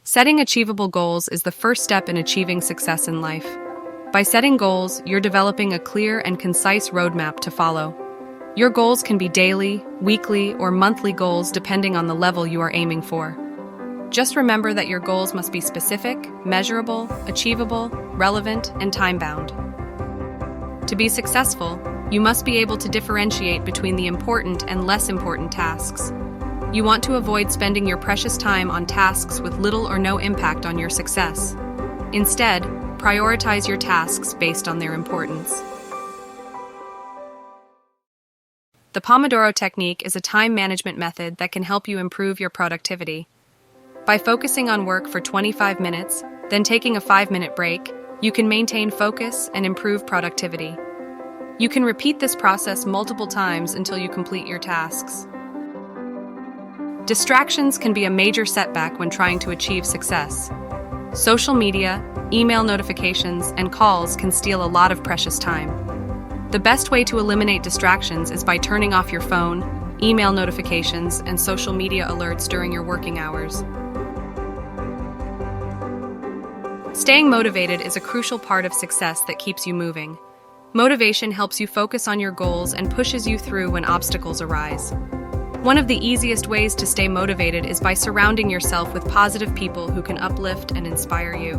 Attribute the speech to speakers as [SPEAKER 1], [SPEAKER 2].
[SPEAKER 1] Setting achievable goals is the first step in achieving success in life. By setting goals, you're developing a clear and concise roadmap to follow. Your goals can be daily, weekly, or monthly goals depending on the level you are aiming for. Just remember that your goals must be specific, measurable, achievable, relevant, and time-bound. To be successful, you must be able to differentiate between the important and less important tasks. You want to avoid spending your precious time on tasks with little or no impact on your success. Instead, prioritize your tasks based on their importance. The Pomodoro technique is a time management method that can help you improve your productivity. By focusing on work for 25 minutes, then taking a 5-minute break, you can maintain focus and improve productivity. You can repeat this process multiple times until you complete your tasks. Distractions can be a major setback when trying to achieve success. Social media, email notifications, and calls can steal a lot of precious time. The best way to eliminate distractions is by turning off your phone, email notifications, and social media alerts during your working hours. Staying motivated is a crucial part of success that keeps you moving. Motivation helps you focus on your goals and pushes you through when obstacles arise. One of the easiest ways to stay motivated is by surrounding yourself with positive people who can uplift and inspire you.